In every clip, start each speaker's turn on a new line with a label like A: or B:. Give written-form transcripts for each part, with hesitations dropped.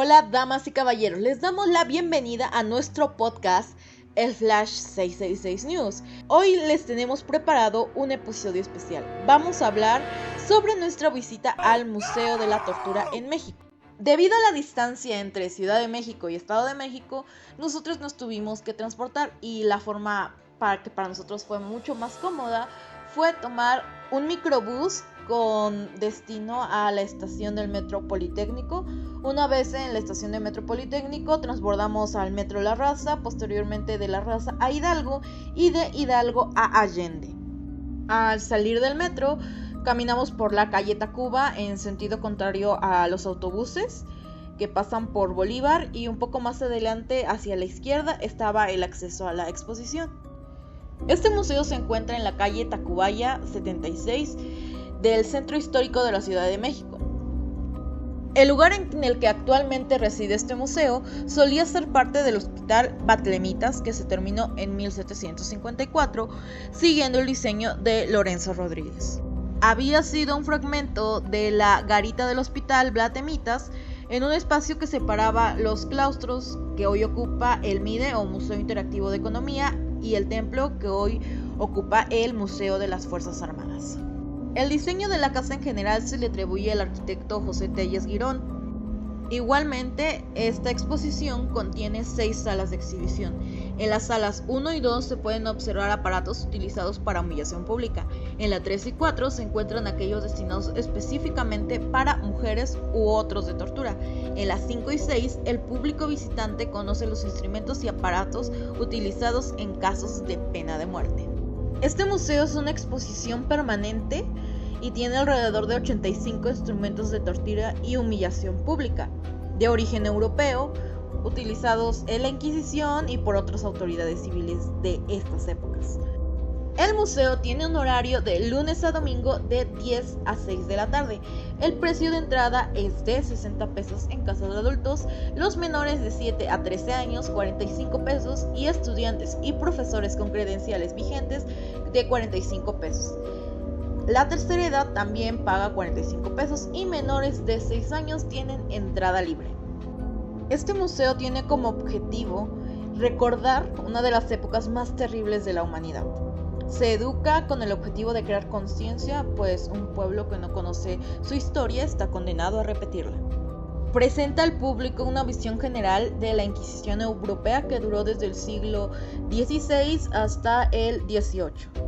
A: Hola damas y caballeros, les damos la bienvenida a nuestro podcast El Flash 666 News. Hoy les tenemos preparado un episodio especial. Vamos a hablar sobre nuestra visita al Museo de la Tortura en México. Debido a la distancia entre Ciudad de México y Estado de México, nosotros nos tuvimos que transportar y la forma que para nosotros fue mucho más cómoda fue tomar un microbús con destino a la estación del Metro Politécnico. Una vez en la estación del Metro Politécnico transbordamos al Metro La Raza, posteriormente de La Raza a Hidalgo y de Hidalgo a Allende. Al salir del metro caminamos por la calle Tacuba en sentido contrario a los autobuses que pasan por Bolívar, y un poco más adelante hacia la izquierda estaba el acceso a la exposición. Este museo se encuentra en la calle Tacubaya 76 del Centro Histórico de la Ciudad de México. El lugar en el que actualmente reside este museo solía ser parte del Hospital Betlemitas, que se terminó en 1754, siguiendo el diseño de Lorenzo Rodríguez. Había sido un fragmento de la garita del Hospital Betlemitas en un espacio que separaba los claustros que hoy ocupa el MIDE o Museo Interactivo de Economía y el templo que hoy ocupa el Museo de las Fuerzas Armadas. El diseño de la casa en general se le atribuye al arquitecto José Telles Girón. Igualmente, esta exposición contiene 6 salas de exhibición. En las salas 1 y 2 se pueden observar aparatos utilizados para humillación pública. En la 3 y 4 se encuentran aquellos destinados específicamente para mujeres u otros de tortura. En las 5 y 6, el público visitante conoce los instrumentos y aparatos utilizados en casos de pena de muerte. Este museo es una exposición permanente y tiene alrededor de 85 instrumentos de tortura y humillación pública, de origen europeo, utilizados en la Inquisición y por otras autoridades civiles de estas épocas. El museo tiene un horario de lunes a domingo de 10 a 6 de la tarde. El precio de entrada es de 60 pesos en caso de adultos, los menores de 7 a 13 años 45 pesos y estudiantes y profesores con credenciales vigentes de 45 pesos. La tercera edad también paga 45 pesos y menores de 6 años tienen entrada libre. Este museo tiene como objetivo recordar una de las épocas más terribles de la humanidad. Se educa con el objetivo de crear conciencia, pues un pueblo que no conoce su historia está condenado a repetirla. Presenta al público una visión general de la Inquisición europea que duró desde el siglo XVI hasta el XVIII.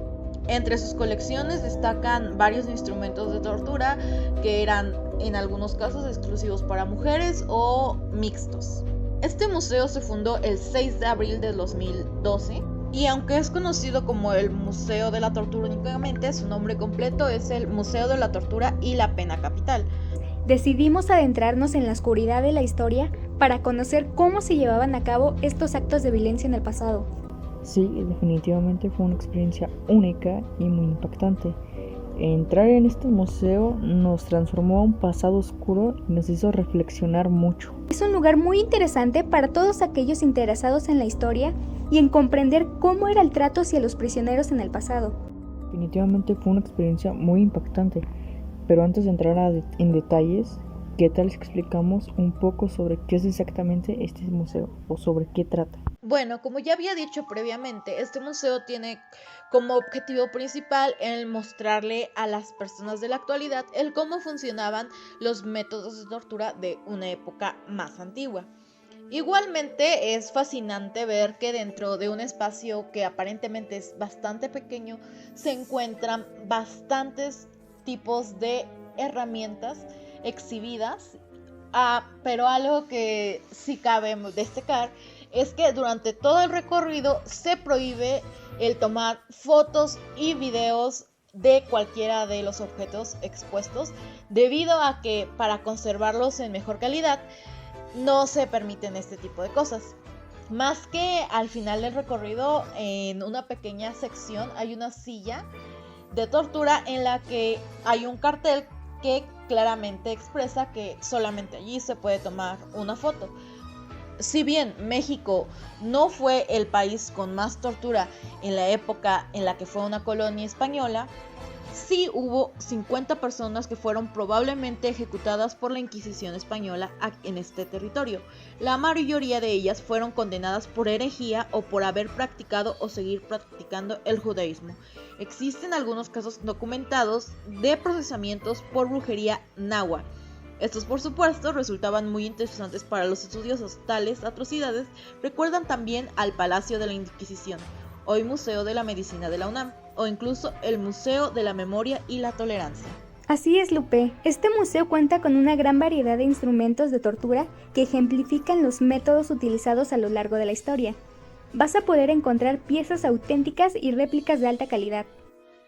A: Entre sus colecciones destacan varios instrumentos de tortura que eran en algunos casos exclusivos para mujeres o mixtos. Este museo se fundó el 6 de abril de 2012 y aunque es conocido como el Museo de la Tortura únicamente, su nombre completo es el Museo de la Tortura y la Pena Capital.
B: Decidimos adentrarnos en la oscuridad de la historia para conocer cómo se llevaban a cabo estos actos de violencia en el pasado.
C: Sí, definitivamente fue una experiencia única y muy impactante. Entrar en este museo nos transformó a un pasado oscuro y nos hizo reflexionar mucho.
B: Es un lugar muy interesante para todos aquellos interesados en la historia y en comprender cómo era el trato hacia los prisioneros en el pasado.
C: Definitivamente fue una experiencia muy impactante, pero antes de entrar en detalles, ¿qué tal si explicamos un poco sobre qué es exactamente este museo o sobre qué trata?
A: Bueno, como ya había dicho previamente, este museo tiene como objetivo principal el mostrarle a las personas de la actualidad el cómo funcionaban los métodos de tortura de una época más antigua. Igualmente es fascinante ver que dentro de un espacio que aparentemente es bastante pequeño se encuentran bastantes tipos de herramientas exhibidas, pero algo que sí cabe destacar es que durante todo el recorrido se prohíbe el tomar fotos y videos de cualquiera de los objetos expuestos, debido a que para conservarlos en mejor calidad no se permiten este tipo de cosas. Más que al final del recorrido, en una pequeña sección hay una silla de tortura en la que hay un cartel que claramente expresa que solamente allí se puede tomar una foto. Si bien México no fue el país con más tortura en la época en la que fue una colonia española, sí hubo 50 personas que fueron probablemente ejecutadas por la Inquisición española en este territorio. La mayoría de ellas fueron condenadas por herejía o por haber practicado o seguir practicando el judaísmo. Existen algunos casos documentados de procesamientos por brujería náhuatl. Estos, por supuesto, resultaban muy interesantes para los estudiosos. Tales atrocidades recuerdan también al Palacio de la Inquisición, hoy Museo de la Medicina de la UNAM, o incluso el Museo de la Memoria y la Tolerancia.
B: Así es, Lupe. Este museo cuenta con una gran variedad de instrumentos de tortura que ejemplifican los métodos utilizados a lo largo de la historia. Vas a poder encontrar piezas auténticas y réplicas de alta calidad.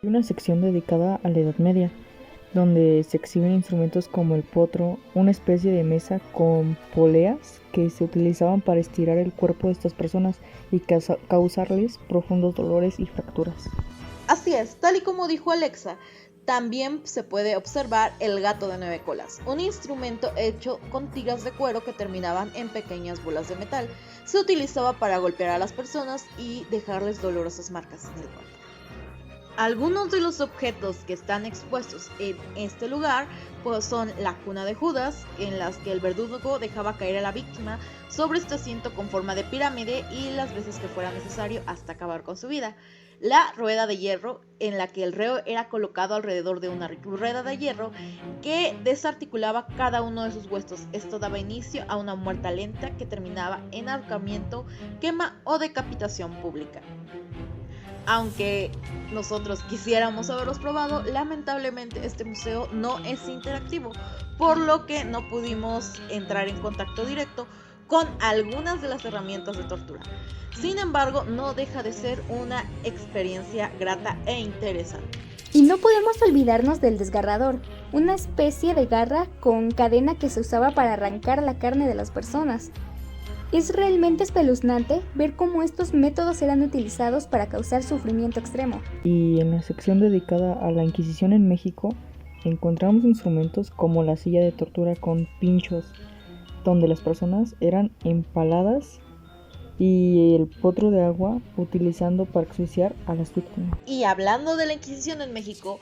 C: Hay una sección dedicada a la Edad Media, donde se exhiben instrumentos como el potro, una especie de mesa con poleas que se utilizaban para estirar el cuerpo de estas personas y causarles profundos dolores y fracturas.
A: Así es, tal y como dijo Alexa, también se puede observar el gato de 9 colas, un instrumento hecho con tiras de cuero que terminaban en pequeñas bolas de metal. Se utilizaba para golpear a las personas y dejarles dolorosas marcas en el cuerpo. Algunos de los objetos que están expuestos en este lugar pues son la cuna de Judas, en las que el verdugo dejaba caer a la víctima sobre este asiento con forma de pirámide y las veces que fuera necesario hasta acabar con su vida. La rueda de hierro, en la que el reo era colocado alrededor de una rueda de hierro que desarticulaba cada uno de sus huesos. Esto daba inicio a una muerte lenta que terminaba en ahorcamiento, quema o decapitación pública. Aunque nosotros quisiéramos haberlos probado, lamentablemente este museo no es interactivo, por lo que no pudimos entrar en contacto directo con algunas de las herramientas de tortura. Sin embargo, no deja de ser una experiencia grata e interesante.
B: Y no podemos olvidarnos del desgarrador, una especie de garra con cadena que se usaba para arrancar la carne de las personas. Es realmente espeluznante ver cómo estos métodos eran utilizados para causar sufrimiento extremo.
C: Y en la sección dedicada a la Inquisición en México, encontramos instrumentos como la silla de tortura con pinchos, donde las personas eran empaladas, y el potro de agua utilizando para asfixiar a las víctimas.
A: Y hablando de la Inquisición en México,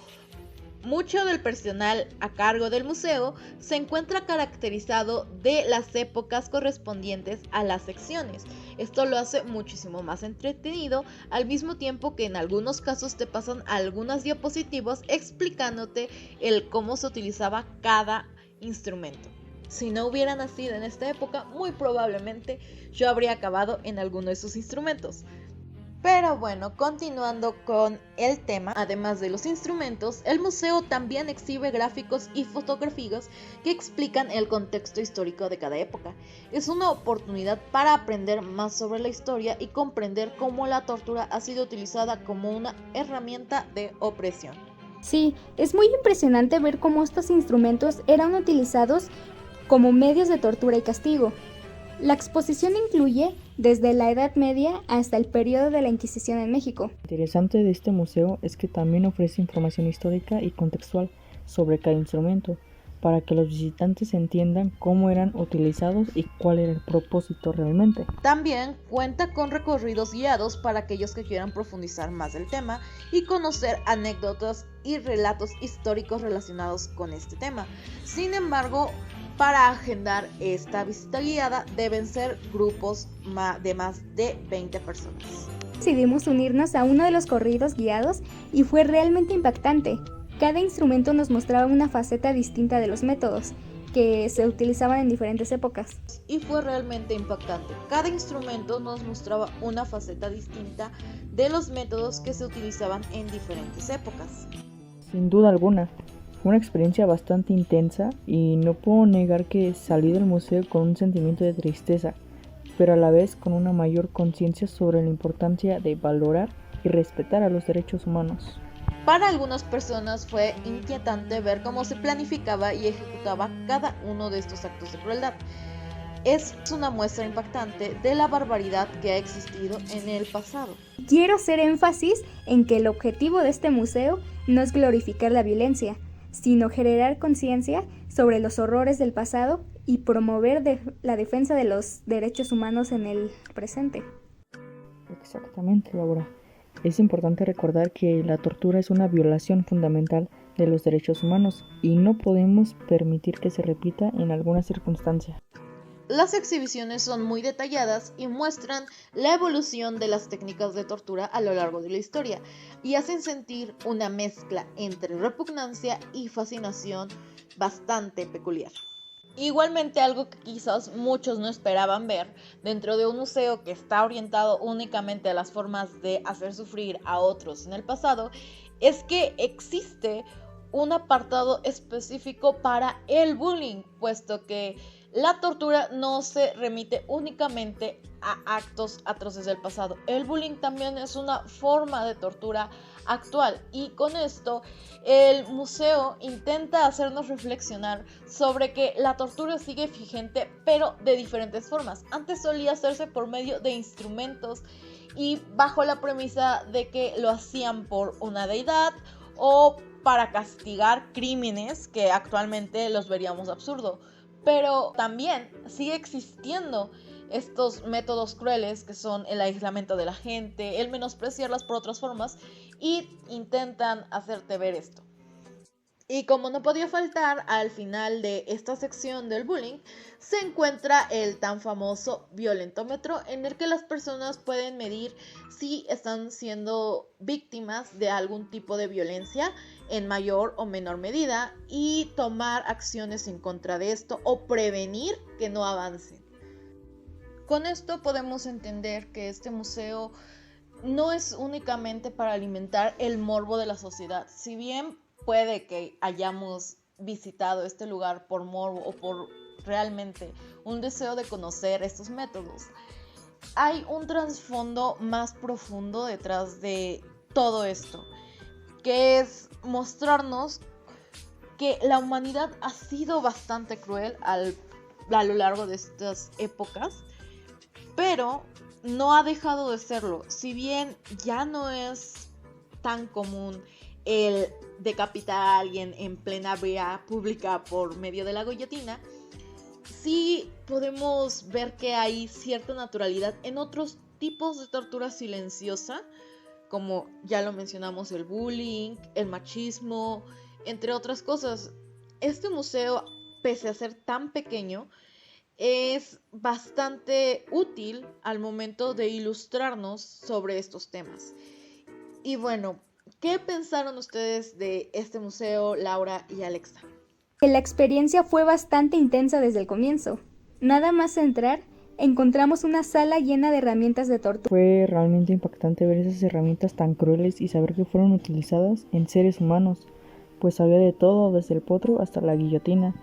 A: mucho del personal a cargo del museo se encuentra caracterizado de las épocas correspondientes a las secciones. Esto lo hace muchísimo más entretenido, al mismo tiempo que en algunos casos te pasan algunas diapositivas explicándote el cómo se utilizaba cada instrumento. Si no hubiera nacido en esta época, muy probablemente yo habría acabado en alguno de esos instrumentos. Pero bueno, continuando con el tema, además de los instrumentos, el museo también exhibe gráficos y fotografías que explican el contexto histórico de cada época. Es una oportunidad para aprender más sobre la historia y comprender cómo la tortura ha sido utilizada como una herramienta de opresión.
B: Sí, es muy impresionante ver cómo estos instrumentos eran utilizados como medios de tortura y castigo. La exposición incluye desde la Edad Media hasta el periodo de la Inquisición en México.
C: Lo interesante de este museo es que también ofrece información histórica y contextual sobre cada instrumento, para que los visitantes entiendan cómo eran utilizados y cuál era el propósito realmente.
A: También cuenta con recorridos guiados para aquellos que quieran profundizar más del tema y conocer anécdotas y relatos históricos relacionados con este tema. Sin embargo, para agendar esta visita guiada deben ser grupos de más de 20 personas.
B: Decidimos unirnos a uno de los corridos guiados y fue realmente impactante. Cada instrumento nos mostraba una faceta distinta de los métodos que se utilizaban en diferentes épocas.
A: Y fue realmente impactante. Cada instrumento nos mostraba una faceta distinta de los métodos que se utilizaban en diferentes épocas.
C: Sin duda alguna. Fue una experiencia bastante intensa y no puedo negar que salí del museo con un sentimiento de tristeza, pero a la vez con una mayor conciencia sobre la importancia de valorar y respetar a los derechos humanos.
A: Para algunas personas fue inquietante ver cómo se planificaba y ejecutaba cada uno de estos actos de crueldad. Es una muestra impactante de la barbaridad que ha existido en el pasado.
B: Quiero hacer énfasis en que el objetivo de este museo no es glorificar la violencia, sino generar conciencia sobre los horrores del pasado y promover la defensa de los derechos humanos en el presente.
C: Exactamente, Laura. Es importante recordar que la tortura es una violación fundamental de los derechos humanos y no podemos permitir que se repita en alguna circunstancia.
A: Las exhibiciones son muy detalladas y muestran la evolución de las técnicas de tortura a lo largo de la historia y hacen sentir una mezcla entre repugnancia y fascinación bastante peculiar. Igualmente, algo que quizás muchos no esperaban ver dentro de un museo que está orientado únicamente a las formas de hacer sufrir a otros en el pasado, es que existe un apartado específico para el bullying, puesto que la tortura no se remite únicamente a actos atroces del pasado. El bullying también es una forma de tortura actual y con esto el museo intenta hacernos reflexionar sobre que la tortura sigue vigente, pero de diferentes formas. Antes solía hacerse por medio de instrumentos y bajo la premisa de que lo hacían por una deidad o para castigar crímenes que actualmente los veríamos absurdo. Pero también sigue existiendo estos métodos crueles que son el aislamiento de la gente, el menospreciarlas por otras formas y intentan hacerte ver esto. Y como no podía faltar, al final de esta sección del bullying se encuentra el tan famoso violentómetro en el que las personas pueden medir si están siendo víctimas de algún tipo de violencia en mayor o menor medida y tomar acciones en contra de esto o prevenir que no avancen. Con esto podemos entender que este museo no es únicamente para alimentar el morbo de la sociedad. Si bien puede que hayamos visitado este lugar por morbo o por realmente un deseo de conocer estos métodos, hay un trasfondo más profundo detrás de todo esto, que es mostrarnos que la humanidad ha sido bastante cruel a lo largo de estas épocas, pero no ha dejado de serlo. Si bien ya no es tan común el decapitar a alguien en plena vía pública por medio de la guillotina, sí podemos ver que hay cierta naturalidad en otros tipos de tortura silenciosa, como ya lo mencionamos, el bullying, el machismo, entre otras cosas. Este museo, pese a ser tan pequeño, es bastante útil al momento de ilustrarnos sobre estos temas. Y bueno, ¿qué pensaron ustedes de este museo, Laura y Alexa?
B: La experiencia fue bastante intensa desde el comienzo. Nada más entrar, encontramos una sala llena de herramientas de tortura.
C: Fue realmente impactante ver esas herramientas tan crueles y saber que fueron utilizadas en seres humanos, pues había de todo, desde el potro hasta la guillotina.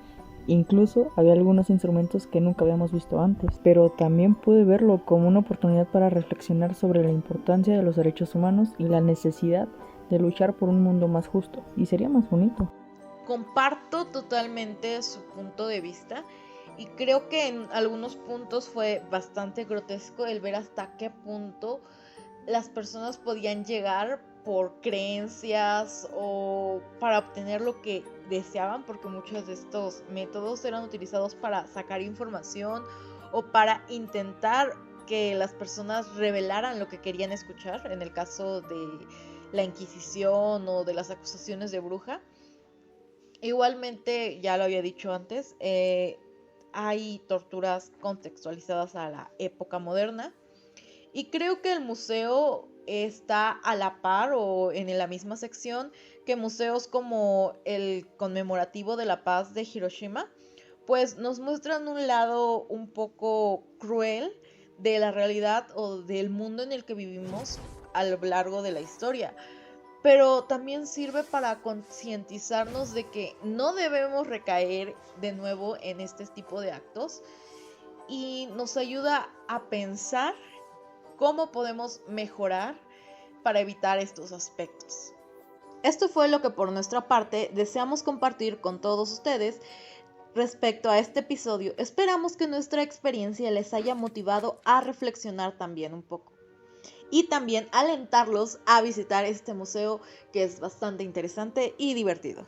C: Incluso había algunos instrumentos que nunca habíamos visto antes, pero también pude verlo como una oportunidad para reflexionar sobre la importancia de los derechos humanos y la necesidad de luchar por un mundo más justo, y sería más bonito.
A: Comparto totalmente su punto de vista y creo que en algunos puntos fue bastante grotesco el ver hasta qué punto las personas podían llegar por creencias o para obtener lo que deseaban, porque muchos de estos métodos eran utilizados para sacar información o para intentar que las personas revelaran lo que querían escuchar, en el caso de la Inquisición o de las acusaciones de bruja. Igualmente, ya lo había dicho antes, hay torturas contextualizadas a la época moderna y creo que el museo está a la par o en la misma sección que museos como el conmemorativo de la paz de Hiroshima, pues nos muestran un lado un poco cruel de la realidad o del mundo en el que vivimos a lo largo de la historia. Pero también sirve para concientizarnos de que no debemos recaer de nuevo en este tipo de actos y nos ayuda a pensar cómo podemos mejorar para evitar estos aspectos. Esto fue lo que por nuestra parte deseamos compartir con todos ustedes respecto a este episodio. Esperamos que nuestra experiencia les haya motivado a reflexionar también un poco. Y también alentarlos a visitar este museo que es bastante interesante y divertido.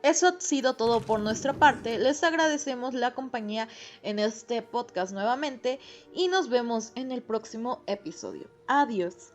A: Eso ha sido todo por nuestra parte. Les agradecemos la compañía en este podcast nuevamente y nos vemos en el próximo episodio. Adiós.